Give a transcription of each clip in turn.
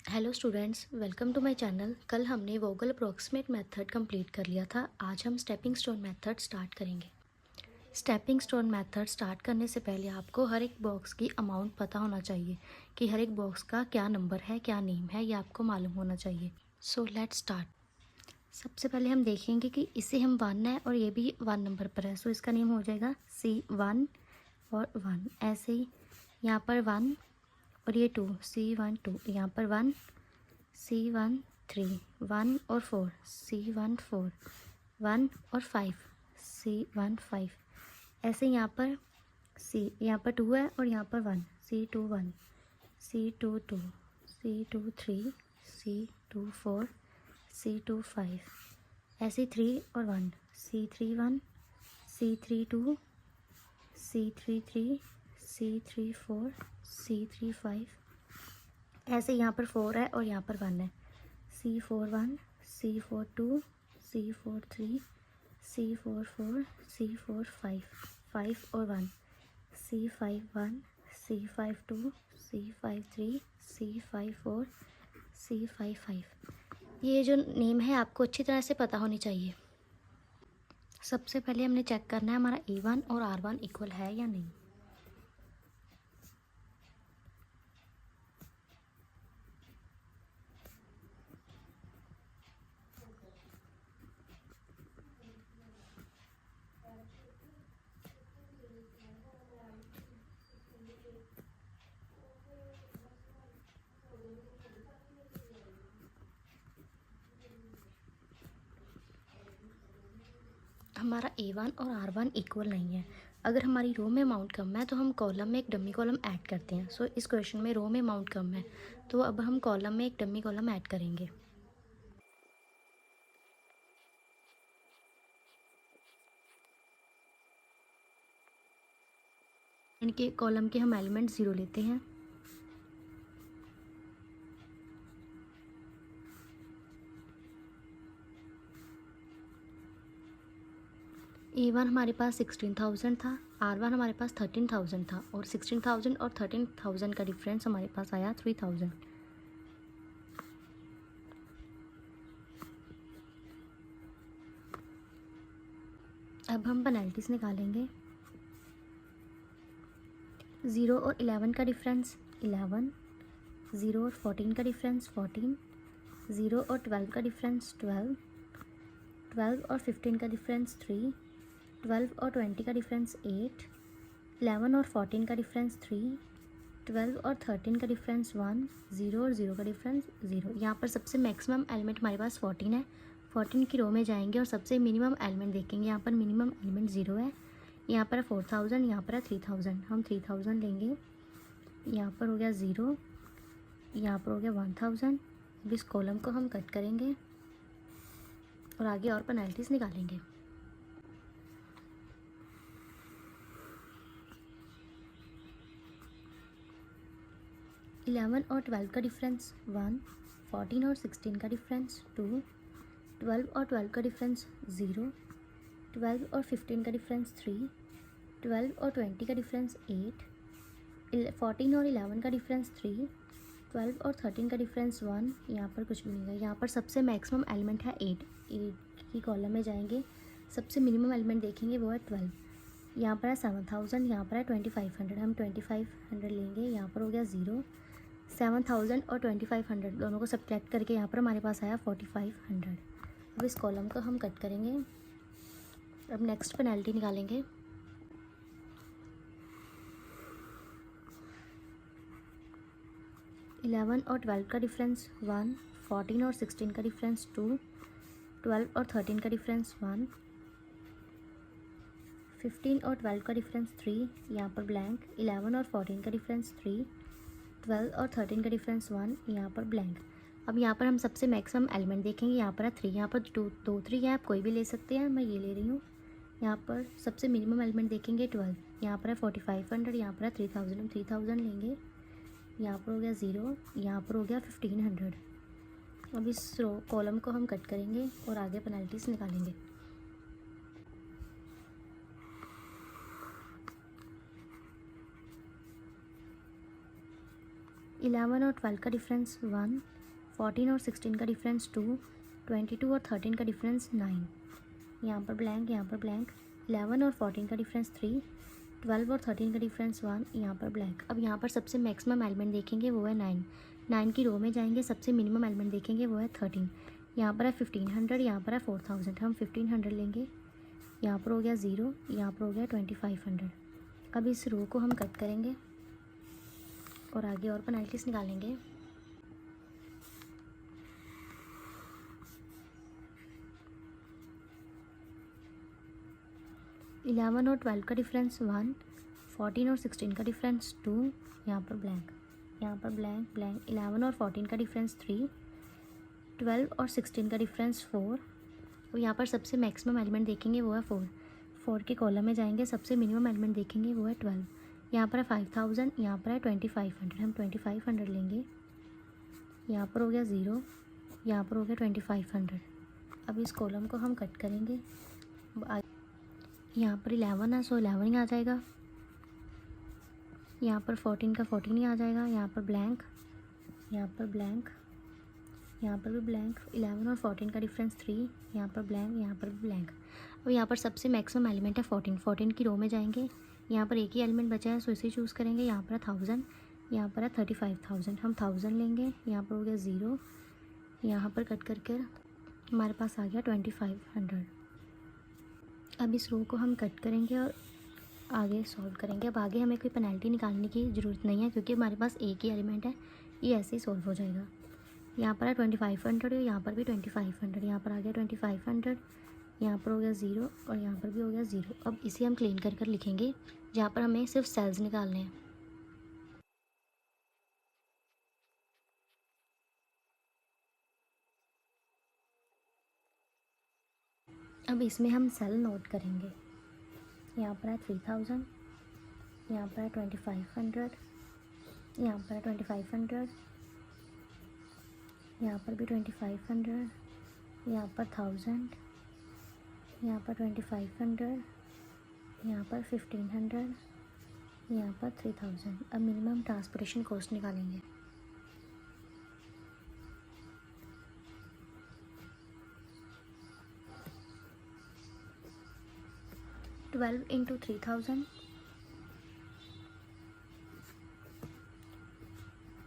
Hello students, welcome to my channel. कल हमने वोगल approximate method complete कर लिया था। आज हम स्टेपिंग स्टोन मेथड स्टार्ट करेंगे। स्टेपिंग स्टोन मेथड स्टार्ट करने से पहले आपको हर एक बॉक्स की अमाउंट पता होना चाहिए कि हर एक बॉक्स का क्या नंबर है, क्या नेम है, ये आपको मालूम होना चाहिए। So let's start. सबसे पहले हम देखेंगे कि इसे हम 1 है और ये भी 1 नंबर पर है। सो इसका नेम हो जाएगा C1 और 1। ऐसे ही यहाँ पर 1 और ये 2, C1 2, यहाँ पर 1 C1 3, 1 और 4, C1 4, 1 और 5, C1 5। ऐसे यहाँ पर 2 है और यहाँ पर 1, C2 1, C2 2, C2 3, C2 4, C2 5। ऐसे 3 और 1, C3 1, C3 2, C3 3, C3 4, C3 5। ऐसे यहाँ पर 4 है और यहाँ पर 1 है, C4 1, C4 2, C4 3, C4 4, C4 5, 5 और 1, C5 1, C5 2, C5 3, C5 4, C5 5। ये जो नेम है आपको अच्छी तरह से पता होनी चाहिए। सबसे पहले हमने चेक करना है हमारा A1 और R1 इक्वल है या नहीं। हमारा A1 और R1 इक्वल नहीं है। अगर हमारी रो में अमाउंट कम है तो हम कॉलम में एक डमी कॉलम ऐड करते हैं। सो इस क्वेश्चन में रो में अमाउंट कम है तो अब हम कॉलम में एक डमी कॉलम ऐड करेंगे। इनके कॉलम के हम एलिमेंट 0 लेते हैं। A1 हमारे पास 16,000 था, R1 हमारे पास 13,000 था और 16,000 और 13,000 का डिफरेंस हमारे पास आया 3,000। अब हम पेनल्टीज निकालेंगे। 0 और 11 का डिफरेंस 11, 0 और 14 का डिफरेंस 14, 0 और 12 का डिफरेंस 12, 12 और 15 का डिफरेंस 3, 12 और 20 का डिफरेंस 8, 11 और 14 का डिफरेंस 3, 12 और 13 का डिफरेंस 1, 0 और 0 का डिफरेंस 0। यहाँ पर सबसे मैक्सिमम एलिमेंट हमारे पास 14 है। 14 की रो में जाएंगे और सबसे मिनिमम एलिमेंट देखेंगे। यहाँ पर मिनिमम एलिमेंट 0 है, यहाँ पर है 4,000, यहाँ पर है 3,000। हम 3,000 लेंगे। यहाँ पर हो गया 0, यहाँ पर हो गया 1,000। अब इस कॉलम को हम कट करेंगे और आगे और पेनल्टीज निकालेंगे। इलेवन और 12 का डिफरेंस 1, 14 और 16 का डिफरेंस 2, 12 और 12 का डिफरेंस 0, 12 और 15 का डिफरेंस 3, 12 और 20 का डिफरेंस 8, 14 और 11 का डिफरेंस 3, 12 और 13 का डिफरेंस 1। यहाँ पर कुछ भी नहीं है। यहाँ पर सबसे मैक्सिमम एलिमेंट है 8 की कॉलम में जाएंगे, सबसे मिनिमम एलिमेंट देखेंगे वो है 12। यहाँ पर है 7,000, यहाँ पर है 2,500। हम 2,500 लेंगे। यहाँ पर हो गया 0, 7,000 और 2,500 दोनों को सब्ट्रैक्ट करके यहाँ पर हमारे पास आया 4,500। अब इस कॉलम को हम कट करेंगे। अब नेक्स्ट पेनल्टी निकालेंगे। इलेवन और 12 का डिफरेंस 1, 14 और 16 का डिफरेंस 2, 12 और 13 का डिफरेंस 1, 15 और 12 का डिफरेंस 3, यहाँ पर ब्लैंक। 11 और 14 का डिफरेंस 3, 12 और 13 का डिफरेंस 1, यहाँ पर ब्लैंक। अब यहाँ पर हम सबसे मैक्सिमम एलिमेंट देखेंगे। यहाँ पर है 3, यहाँ पर 2 3 है, आप कोई भी ले सकते हैं, मैं ये ले रही हूँ। यहाँ पर सबसे मिनिमम एलिमेंट देखेंगे 12, यहाँ पर है 4,500, यहाँ पर है 3,000। हम 3,000 लेंगे। यहाँ पर हो गया 0, यहाँ पर हो गया 1,500। अब इस रो कॉलम को हम कट करेंगे और आगे पेनल्टीज निकालेंगे। 11 और 12 का डिफरेंस 1, 14 और 16 का डिफरेंस 2, 22 और 13 का डिफरेंस 9, यहाँ पर ब्लैंक, यहाँ पर ब्लैंक। 11 और 14 का डिफरेंस 3, 12 और 13 का डिफरेंस 1, यहाँ पर ब्लैंक। अब यहाँ पर सबसे मैक्सिमम एलिमेंट देखेंगे वो है 9, 9 की रो में जाएंगे, सबसे मिनिमम एलिमेंट देखेंगे वो है 13। यहाँ पर है 1500, यहाँ पर है 4000, हम 1500 लेंगे। यहाँ पर हो गया 0, यहाँ पर हो गया 2500। अब इस रो को हम कट करेंगे और आगे और पेनल्टीज निकालेंगे। इलेवन और 12 का डिफरेंस 1, 14 और 16 का डिफरेंस 2, यहाँ पर ब्लैंक, यहाँ पर ब्लैंक ब्लैंक। 11 और 14 का डिफरेंस 3, 12 और 16 का डिफरेंस 4, और यहाँ पर सबसे मैक्सिमम एलिमेंट देखेंगे वो है 4, 4 के कॉलम में जाएंगे, सबसे मिनिमम एलिमेंट देखेंगे वो है 12। यहाँ पर है 5000, यहाँ पर है 2500, हम 2500 लेंगे। यहाँ पर हो गया 0, यहाँ पर हो गया 2500। अब इस कॉलम को हम कट करेंगे। यहाँ पर 11 है, सो 11 ही आ जाएगा। यहाँ पर 14 का 14 ही आ जाएगा। यहाँ पर ब्लैंक, यहाँ पर ब्लैंक, यहाँ पर भी ब्लैंक। 11 और 14 का डिफरेंस 3, यहाँ पर ब्लैंक, यहाँ पर भी ब्लैंक। अब यहाँ पर सबसे मैक्सिमम एलिमेंट है 14, 14 की रो में जाएंगे। यहाँ पर एक ही एलिमेंट बचा है, सो इसे चूज़ करेंगे। यहाँ पर है 1000, यहाँ पर है 35000, हम 1000 लेंगे। यहाँ पर हो गया 0, यहाँ पर कट करके हमारे पास आ गया 2500। अब इस रो को हम कट करेंगे और आगे सॉल्व करेंगे। अब आगे हमें कोई पेनल्टी निकालने की ज़रूरत नहीं है क्योंकि हमारे पास एक ही एलिमेंट है, ये ऐसे ही सॉल्व हो जाएगा। यहाँ पर है 2500 और यहाँ पर भी 2500, यहाँ पर आ गया 2500, यहाँ पर हो गया 0 और यहाँ पर भी हो गया 0। अब इसे हम क्लीन कर लिखेंगे, जहाँ पर हमें सिर्फ सेल्स निकालने हैं। अब इसमें हम सेल नोट करेंगे। यहाँ पर है 3000, यहाँ पर है 2500, यहाँ पर है 2500, यहाँ पर भी 2500, यहाँ पर 1000, यहाँ पर 2500, यहाँ पर 1500, यहाँ पर 3000। अब मिनिमम ट्रांसपोर्टेशन कॉस्ट निकालेंगे। Twelve into 3000,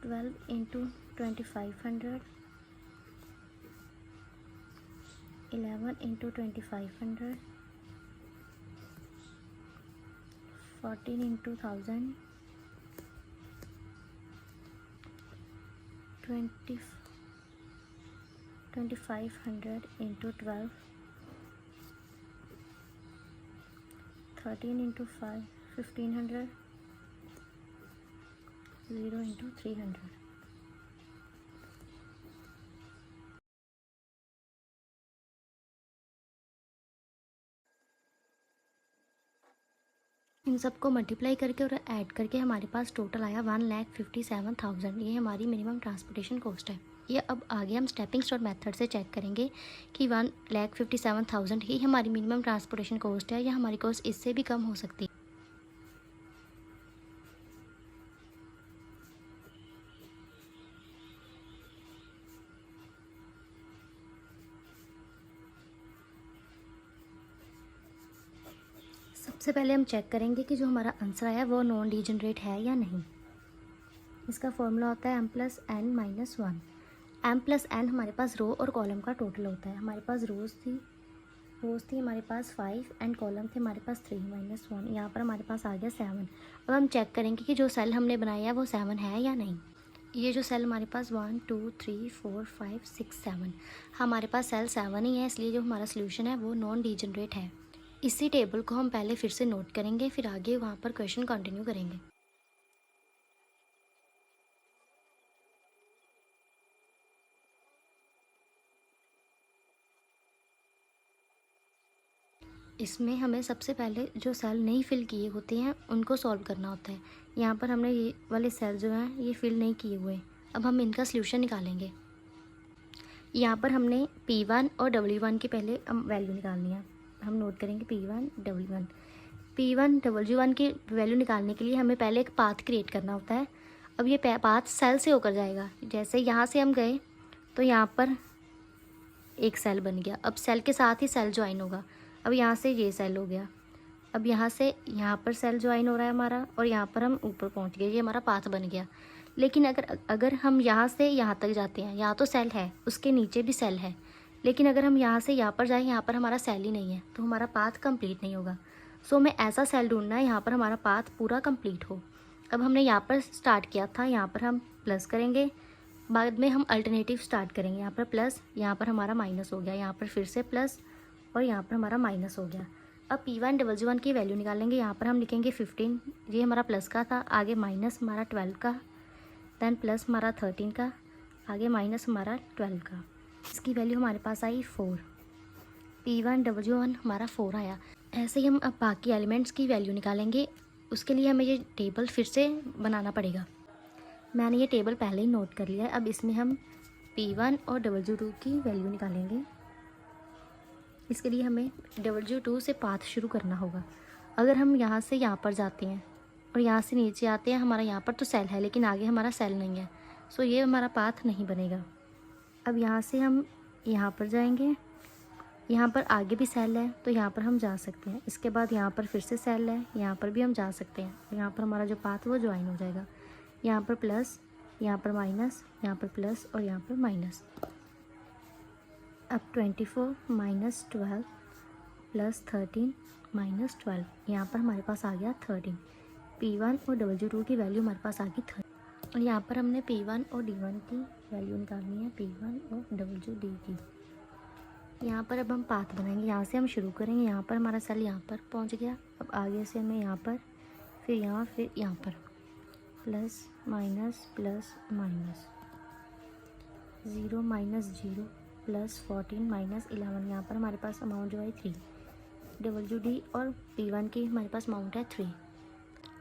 12 into 2500, 11 into 2500, 14 into 1000, 2500 into 12, 13 into 5, 1500, 0 into 300। इन सबको मल्टीप्लाई करके और ऐड करके हमारे पास टोटल आया 1,57,000। ये हमारी मिनिमम ट्रांसपोर्टेशन कॉस्ट है। ये अब आगे हम स्टेपिंग स्टोन मेथड से चेक करेंगे कि 1,57,000 ही हमारी मिनिमम ट्रांसपोर्टेशन कॉस्ट है या हमारी कॉस्ट इससे भी कम हो सकती है। सबसे पहले हम चेक करेंगे कि जो हमारा आंसर आया वो नॉन डीजनरेट है या नहीं। इसका फॉर्मूला होता है m+n-1। m+n हमारे पास रो और कॉलम का टोटल होता है। हमारे पास रोज़ थी हमारे पास 5 एंड कॉलम थे हमारे पास 3 - 1। यहाँ पर हमारे पास आ गया 7। अब हम चेक करेंगे कि जो सेल हमने बनाया है वो 7 है या नहीं। ये जो सेल हमारे पास 1 2 3 4 5 6 7 हमारे पास सेल 7 ही है, इसलिए जो हमारा सोल्यूशन है वो नॉन डीजनरेट है। इसी टेबल को हम पहले फिर से नोट करेंगे, फिर आगे वहाँ पर क्वेश्चन कंटिन्यू करेंगे। इसमें हमें सबसे पहले जो सेल नहीं फिल किए होते हैं उनको सॉल्व करना होता है। यहाँ पर हमने ये वाले सेल जो हैं ये फिल नहीं किए हुए। अब हम इनका सॉल्यूशन निकालेंगे। यहाँ पर हमने P1 और W1 की पहले हम वैल्यू निकालनी है। हम नोट करेंगे P1 W1। P1 W1 की वैल्यू निकालने के लिए हमें पहले एक पाथ क्रिएट करना होता है। अब ये पाथ सेल से होकर जाएगा। जैसे यहाँ से हम गए तो यहाँ पर एक सेल बन गया। अब सेल के साथ ही सेल ज्वाइन होगा। अब यहाँ से ये सेल हो गया। अब यहाँ से यहाँ पर सेल ज्वाइन हो रहा है हमारा, और यहाँ पर हम ऊपर पहुँच गए। ये हमारा पाथ बन गया। लेकिन अगर हम यहाँ से यहाँ तक जाते हैं, यहाँ तो सेल है, उसके नीचे भी सेल है, लेकिन अगर हम यहाँ से यहाँ पर जाएँ, यहाँ पर हमारा सेल ही नहीं है, तो हमारा पाथ कंप्लीट नहीं होगा। सो हमें ऐसा सेल ढूंढना है यहाँ पर हमारा पाथ पूरा कंप्लीट हो। अब हमने यहाँ पर स्टार्ट किया था, यहाँ पर हम प्लस करेंगे, बाद में हम अल्टरनेटिव स्टार्ट करेंगे। यहाँ पर प्लस, यहाँ पर हमारा माइनस हो गया, यहाँ पर फिर से प्लस, और यहाँ पर हमारा माइनस हो गया। अब P1 की वैल्यू निकालेंगे। यहाँ पर हम लिखेंगे 15, ये हमारा प्लस का था, आगे माइनस हमारा 12 का, दैन प्लस हमारा 13 का, आगे माइनस हमारा 12 का। इसकी वैल्यू हमारे पास आई 4। P1 हमारा 4 आया। ऐसे ही हम अब बाकी एलिमेंट्स की वैल्यू निकालेंगे। उसके लिए हमें ये टेबल फिर से बनाना पड़ेगा। मैंने ये टेबल पहले ही नोट कर लिया है। अब इसमें हम P1 और W2 की वैल्यू निकालेंगे। इसके लिए हमें W2 से पाथ शुरू करना होगा। अगर हम यहाँ से यहाँ पर जाते हैं और यहाँ से नीचे आते हैं, हमारा यहाँ पर तो सेल है, लेकिन आगे हमारा सेल नहीं है, सो ये हमारा पाथ नहीं बनेगा। अब यहाँ से हम यहाँ पर जाएंगे, यहाँ पर आगे भी सेल है, तो यहाँ पर हम जा सकते हैं। इसके बाद यहाँ पर फिर से सेल है, यहाँ पर भी हम जा सकते हैं। यहाँ पर हमारा जो पाथ वो ज्वाइन हो जाएगा। यहाँ पर प्लस, यहाँ पर माइनस, यहाँ पर प्लस और यहाँ पर माइनस। अब 24 माइनस 12 प्लस 13 माइनस 12, यहाँ पर हमारे पास आ गया 13। P1 और W2 की वैल्यू हमारे पास आ गई 13, और यहाँ पर हमने P1 और D1 की वैल्यू निकालनी है, P1 और WD की। यहाँ पर अब हम पाथ बनाएंगे। यहाँ से हम शुरू करेंगे, यहाँ पर हमारा सेल यहाँ पर पहुँच गया। अब आगे से हमें यहाँ पर, फिर यहाँ पर plus minus plus minus, 0 minus 0 plus 14 minus 11, यहाँ पर हमारे पास अमाउंट जो है 3। WD और P1 की हमारे पास अमाउंट है 3।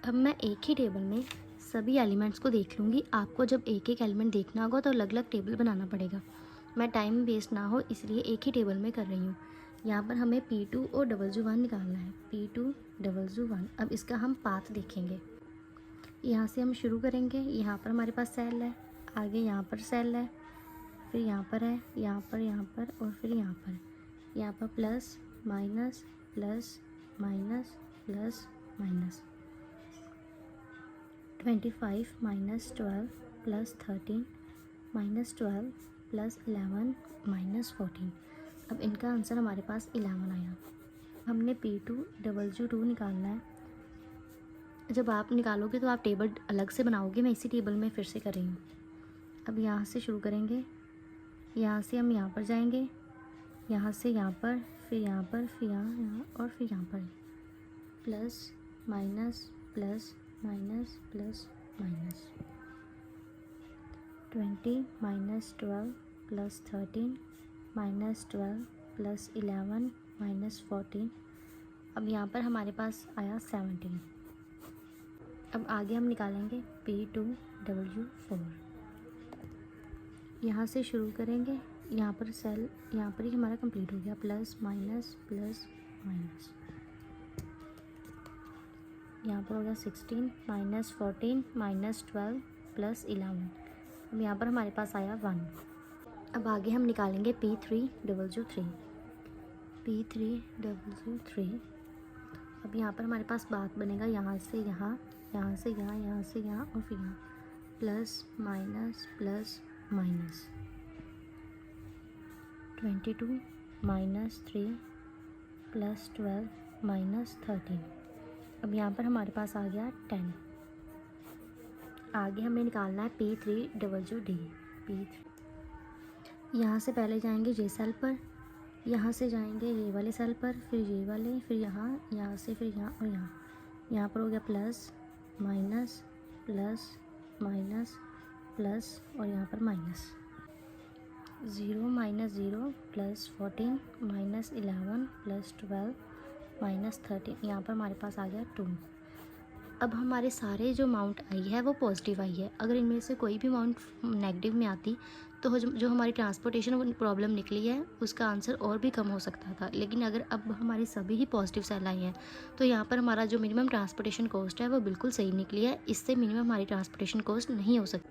अब मैं एक ही टेबल में सभी एलिमेंट्स को देख लूँगी। आपको जब एक एक एलिमेंट देखना होगा तो अलग अलग टेबल बनाना पड़ेगा। मैं टाइम वेस्ट ना हो इसलिए एक ही टेबल में कर रही हूँ। यहाँ पर हमें P2 और W1 निकालना है, P2 W1। अब इसका हम पाथ देखेंगे। यहाँ से हम शुरू करेंगे। यहाँ पर हमारे पास सेल है, आगे यहाँ पर सेल है, फिर यहाँ पर है, यहाँ पर और फिर यहाँ पर। यहाँ पर plus minus plus minus plus minus, 25 minus 12 plus 13 minus 12 plus 11 minus 14। अब इनका आंसर हमारे पास 11 आया। हमने P2 W2 निकालना है। जब आप निकालोगे तो आप टेबल अलग से बनाओगे, मैं इसी टेबल में फिर से कर रही हूँ। अब यहाँ से शुरू करेंगे, यहाँ से हम यहाँ पर जाएंगे, यहाँ से यहाँ पर, फिर यहाँ पर, फिर यहाँ और फिर यहाँ पर। Plus minus plus minus plus minus, 20 minus 12 plus 13 minus 12 plus 11 minus 14। अब यहाँ पर हमारे पास आया 17। अब आगे हम निकालेंगे P2 W4। यहाँ से शुरू करेंगे, यहाँ पर सेल, यहाँ पर ही हमारा कंप्लीट हो गया। प्लस माइनस प्लस माइनस, यहाँ पर हो गया 16 माइनस 14 माइनस 12 प्लस 11। अब यहाँ पर हमारे पास आया 1। अब आगे हम निकालेंगे P3 W3। P3 W3। अब यहाँ पर हमारे पास बात बनेगा, यहाँ से यहाँ, यहाँ से यहाँ, यहाँ से यहाँ और फिर यहाँ। Plus minus plus minus, 22 minus 3 plus 12 minus 13। अब यहाँ पर हमारे पास आ गया 10। आगे हमें निकालना है P3 WD। P3 यहाँ से पहले जाएंगे ये सेल पर, यहाँ से जाएंगे ये वाले सेल पर, फिर ये वाले, फिर यहाँ, यहाँ से फिर यहाँ और यहाँ। यहाँ पर हो गया plus minus plus minus plus और यहाँ पर minus, 0 minus 0 plus 14 minus 11 plus 12 minus 13। यहाँ पर हमारे पास आ गया 2। अब हमारे सारे जो अमाउंट आई है वो पॉजिटिव आई है। अगर इनमें से कोई भी अमाउंट नेगेटिव में आती तो जो हमारी ट्रांसपोर्टेशन प्रॉब्लम निकली है उसका आंसर और भी कम हो सकता था। लेकिन अगर अब हमारी सभी ही पॉजिटिव सेल आई हैं तो यहाँ पर हमारा जो मिनिमम ट्रांसपोर्टेशन कॉस्ट है वो बिल्कुल सही निकली है। इससे मिनिमम हमारी ट्रांसपोर्टेशन कॉस्ट नहीं हो सकती।